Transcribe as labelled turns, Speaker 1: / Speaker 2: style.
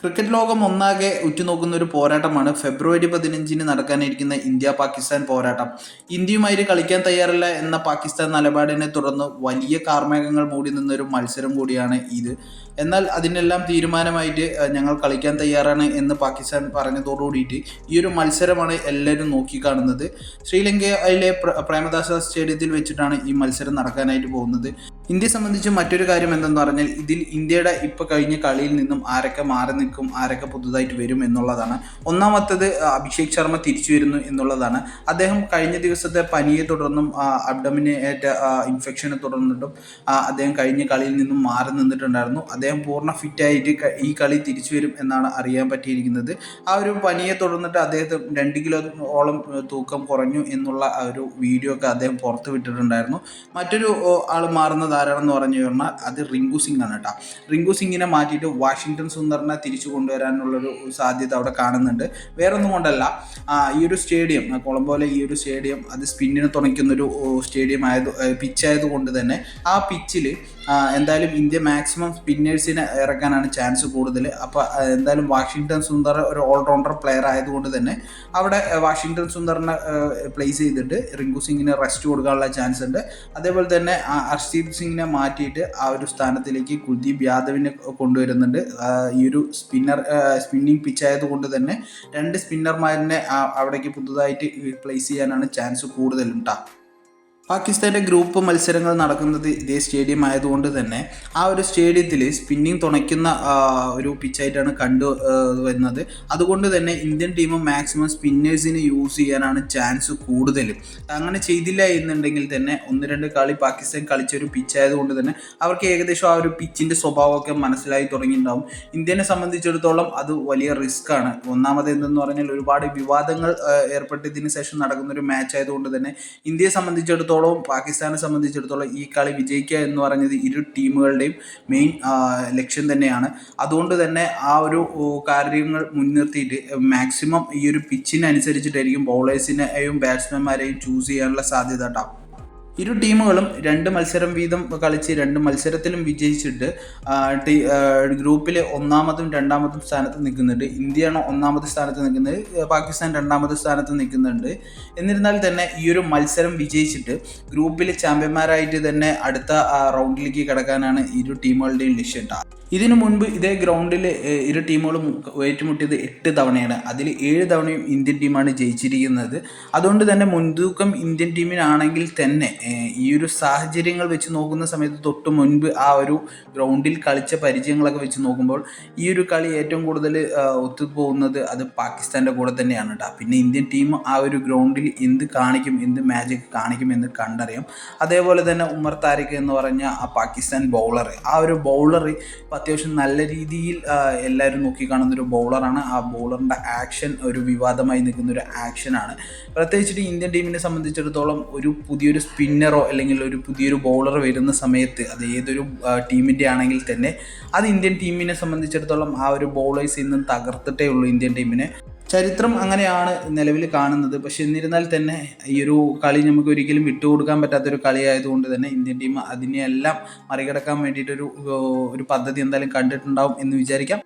Speaker 1: Cricket ലോകം ഒന്നാകെ ഉറ്റുനോക്കുന്ന ഒരു പോരാട്ടമാണ് ഫെബ്രുവരി 15-ന് നടക്കാനിരിക്കുന്ന ഇന്ത്യ പാകിസ്ഥാൻ പോരാട്ടം. ഇന്ത്യയുമായിട്ട് കളിക്കാൻ തയ്യാറല്ല എന്ന പാകിസ്ഥാൻ നിലപാടിനെ തുടർന്ന് വലിയ കാർമേഘങ്ങൾ മൂടി നിന്നൊരു മത്സരം കൂടിയാണ് ഇത്. എന്നാൽ അതിനെല്ലാം തീരുമാനമായിട്ട് ഞങ്ങൾ കളിക്കാൻ തയ്യാറാണ് എന്ന് പാകിസ്ഥാൻ പറഞ്ഞതോടുകൂടിയിട്ട് ഈ ഒരു മത്സരമാണ് എല്ലാവരും നോക്കിക്കാണുന്നത്. ശ്രീലങ്കയിലെ പ്രേമദാസ സ്റ്റേഡിയത്തിൽ വെച്ചിട്ടാണ് ഈ മത്സരം നടക്കാനായിട്ട് പോകുന്നത്. ഇന്ത്യയെ സംബന്ധിച്ച് മറ്റൊരു കാര്യം എന്തെന്ന് പറഞ്ഞാൽ ഇതിൽ ഇന്ത്യയുടെ ഇപ്പോൾ കഴിഞ്ഞ കളിയിൽ നിന്നും ആരൊക്കെ മാറി നിൽക്കും, ആരൊക്കെ പുതുതായിട്ട് വരും എന്നുള്ളതാണ്. ഒന്നാമത്തത് അഭിഷേക് ശർമ്മ തിരിച്ചു വരുന്നു എന്നുള്ളതാണ്. അദ്ദേഹം കഴിഞ്ഞ ദിവസത്തെ പനിയെ തുടർന്നും അബ്ഡമിന് ഏറ്റ ഇൻഫെക്ഷനെ തുടർന്നിട്ടും അദ്ദേഹം കഴിഞ്ഞ കളിയിൽ നിന്നും മാറി നിന്നിട്ടുണ്ടായിരുന്നു. അദ്ദേഹം പൂർണ്ണ ഫിറ്റായിട്ട് ഈ കളി തിരിച്ചു വരും എന്നാണ് അറിയാൻ പറ്റിയിരിക്കുന്നത്. ആ ഒരു പനിയെ തുടർന്നിട്ട് അദ്ദേഹത്തെ 2 കിലോയോളം തൂക്കം കുറഞ്ഞു എന്നുള്ള ഒരു വീഡിയോ ഒക്കെ അദ്ദേഹം പുറത്ത് വിട്ടിട്ടുണ്ടായിരുന്നു. മറ്റൊരു ആൾ മാറുന്നത് ആരാണെന്ന് പറഞ്ഞു കഴിഞ്ഞാൽ അത് റിങ്കു സിംഗ് ആണ് കേട്ടോ. റിങ്കു സിംഗിനെ മാറ്റിയിട്ട് വാഷിങ്ടൺ സുന്ദറിനെ തിരിച്ചു കൊണ്ടുവരാനുള്ളൊരു സാധ്യത അവിടെ കാണുന്നുണ്ട്. വേറൊന്നും കൊണ്ടല്ല, ഈ ഒരു സ്റ്റേഡിയം കൊളംബോയിലെ ഈ ഒരു സ്റ്റേഡിയം അത് സ്പിന്നിന് തുണയ്ക്കുന്നൊരു സ്റ്റേഡിയം പിച്ചായതുകൊണ്ട് തന്നെ ആ പിച്ചിൽ എന്തായാലും ഇന്ത്യ മാക്സിമം സ്പിന്നേഴ്സിനെ ഇറക്കാനാണ് ചാൻസ് കൂടുതൽ. അപ്പോൾ എന്തായാലും വാഷിങ്ടൺ സുന്ദർ ഒരു ഓൾറൗണ്ടർ പ്ലെയർ ആയതുകൊണ്ട് തന്നെ അവിടെ വാഷിങ്ടൺ സുന്ദറിനെ പ്ലേസ് ചെയ്തിട്ട് റിങ്കു സിംഗിന് റെസ്റ്റ് കൊടുക്കാനുള്ള ചാൻസ് ഉണ്ട്. അതേപോലെ തന്നെ ഹർഷദീപ് സിംഗിനെ മാറ്റിയിട്ട് ആ ഒരു സ്ഥാനത്തിലേക്ക് കുൽദീപ് യാദവിനെ കൊണ്ടുവരുന്നുണ്ട്. ഈ ഒരു സ്പിന്നിങ് പിച്ച് ആയതുകൊണ്ട് തന്നെ 2 സ്പിന്നർമാരിനെ അവിടേക്ക് പുതുതായിട്ട് പ്ലേസ് ചെയ്യാനാണ് ചാൻസ് കൂടുതലും കേട്ടോ. പാകിസ്ഥാൻ്റെ ഗ്രൂപ്പ് മത്സരങ്ങൾ നടക്കുന്നത് ഇതേ സ്റ്റേഡിയം ആയതുകൊണ്ട് തന്നെ ആ ഒരു സ്റ്റേഡിയത്തിൽ സ്പിന്നിങ് തുണയ്ക്കുന്ന ഒരു പിച്ചായിട്ടാണ് വരുന്നത്. അതുകൊണ്ട് തന്നെ ഇന്ത്യൻ ടീം മാക്സിമം സ്പിന്നേഴ്സിനെ യൂസ് ചെയ്യാനാണ് ചാൻസ് കൂടുതലും. അങ്ങനെ ചെയ്തില്ല എന്നുണ്ടെങ്കിൽ തന്നെ 1-2 കളി പാകിസ്ഥാൻ കളിച്ചൊരു പിച്ചായതുകൊണ്ട് തന്നെ അവർക്ക് ഏകദേശം ആ ഒരു പിച്ചിൻ്റെ സ്വഭാവമൊക്കെ മനസ്സിലായി തുടങ്ങിയിട്ടുണ്ടാവും. ഇന്ത്യനെ സംബന്ധിച്ചിടത്തോളം അത് വലിയ റിസ്ക് ആണ്. ഒന്നാമത് എന്തെന്ന് പറഞ്ഞാൽ ഒരുപാട് വിവാദങ്ങൾ ഏർപ്പെട്ടതിന് ശേഷം നടക്കുന്ന ഒരു മാച്ച് ആയതുകൊണ്ട് തന്നെ ഇന്ത്യയെ സംബന്ധിച്ചിടത്തോളം പാകിസ്ഥാനെ സംബന്ധിച്ചിടത്തോളം ഈ കളി വിജയിക്കുക എന്ന് പറഞ്ഞത് ഇരു ടീമുകളുടെയും മെയിൻ ലക്ഷ്യം തന്നെയാണ്. അതുകൊണ്ട് തന്നെ ആ ഒരു കാര്യങ്ങൾ മുൻനിർത്തിയിട്ട് മാക്സിമം ഈ ഒരു പിച്ചിനനുസരിച്ചിട്ടായിരിക്കും ബൗളേഴ്സിനെയും ബാറ്റ്സ്മാൻമാരെയും ചൂസ് ചെയ്യാനുള്ള സാധ്യത ഉണ്ടാവും. ഇരു ടീമുകളും 2 മത്സരം വീതം കളിച്ച് 2 മത്സരത്തിലും വിജയിച്ചിട്ട് ഗ്രൂപ്പിലെ 1-ാമതും 2-ാമതും സ്ഥാനത്ത് നിൽക്കുന്നുണ്ട്. ഇന്ത്യയാണ് 1-ാമത്തെ സ്ഥാനത്ത് നിൽക്കുന്നത്, പാകിസ്ഥാൻ 2-ാമത്തെ സ്ഥാനത്ത് നിൽക്കുന്നുണ്ട്. എന്നിരുന്നാൽ തന്നെ ഈ ഒരു മത്സരം വിജയിച്ചിട്ട് ഗ്രൂപ്പിലെ ചാമ്പ്യന്മാരായിട്ട് തന്നെ അടുത്ത റൗണ്ടിലേക്ക് കടക്കാനാണ് ഇരു ടീമുകളുടെയും ലക്ഷ്യം. ഇതിനു മുൻപ് ഇതേ ഗ്രൗണ്ടിൽ ഇരു ടീമുകളും ഏറ്റുമുട്ടിയത് 8 തവണയാണ്. അതിൽ 7 തവണയും ഇന്ത്യൻ ടീമാണ് ജയിച്ചിരിക്കുന്നത്. അതുകൊണ്ട് തന്നെ മുൻതൂക്കം ഇന്ത്യൻ ടീമിനാണെങ്കിൽ തന്നെ ഈ ഒരു സാഹചര്യങ്ങൾ വെച്ച് നോക്കുന്ന സമയത്ത് തൊട്ട് മുൻപ് ആ ഒരു ഗ്രൗണ്ടിൽ കളിച്ച പരിചയങ്ങളൊക്കെ വെച്ച് നോക്കുമ്പോൾ ഈ ഒരു കളി ഏറ്റവും കൂടുതൽ ഒത്തുപോകുന്നത് അത് പാകിസ്ഥാൻ്റെ കൂടെ തന്നെയാണ് കേട്ടോ. പിന്നെ ഇന്ത്യൻ ടീം ആ ഒരു ഗ്രൗണ്ടിൽ എന്ത് കാണിക്കും, എന്ത് മാജിക് കാണിക്കും എന്ന് കണ്ടറിയാം. അതേപോലെ തന്നെ ഉമർ താരിഖ് എന്ന് പറഞ്ഞ ആ പാകിസ്ഥാൻ ബൗളർ, ആ ഒരു ബൗളർ അത്യാവശ്യം നല്ല രീതിയിൽ എല്ലാവരും നോക്കിക്കാണുന്നൊരു ബൗളറാണ്. ആ ബൗളറിൻ്റെ ആക്ഷൻ ഒരു വിവാദമായി നിൽക്കുന്ന ഒരു ആക്ഷനാണ്. പ്രത്യേകിച്ചിട്ട് ഇന്ത്യൻ ടീമിനെ സംബന്ധിച്ചിടത്തോളം ഒരു പുതിയൊരു സ്പിന്നറോ അല്ലെങ്കിൽ ഒരു പുതിയൊരു ബൗളർ വരുന്ന സമയത്ത് അത് ഏതൊരു ടീമിൻ്റെ ആണെങ്കിൽ തന്നെ അത് ഇന്ത്യൻ ടീമിനെ സംബന്ധിച്ചിടത്തോളം ആ ഒരു ബൗളേഴ്സ് ഇന്നും തകർത്തിട്ടേ ഉള്ളൂ ഇന്ത്യൻ ടീമിനെ. ചരിത്രം അങ്ങനെയാണ് നിലവിൽ കാണുന്നത്. പക്ഷെ എന്നിരുന്നാൽ തന്നെ ഈ ഒരു കളി നമുക്ക് ഒരിക്കലും വിട്ടുകൊടുക്കാൻ പറ്റാത്തൊരു കളിയായതുകൊണ്ട് തന്നെ ഇന്ത്യൻ ടീം അതിനെയെല്ലാം മറികടക്കാൻ വേണ്ടിയിട്ടൊരു പദ്ധതി എന്തായാലും കണ്ടിട്ടുണ്ടാവും എന്ന് വിചാരിക്കാം.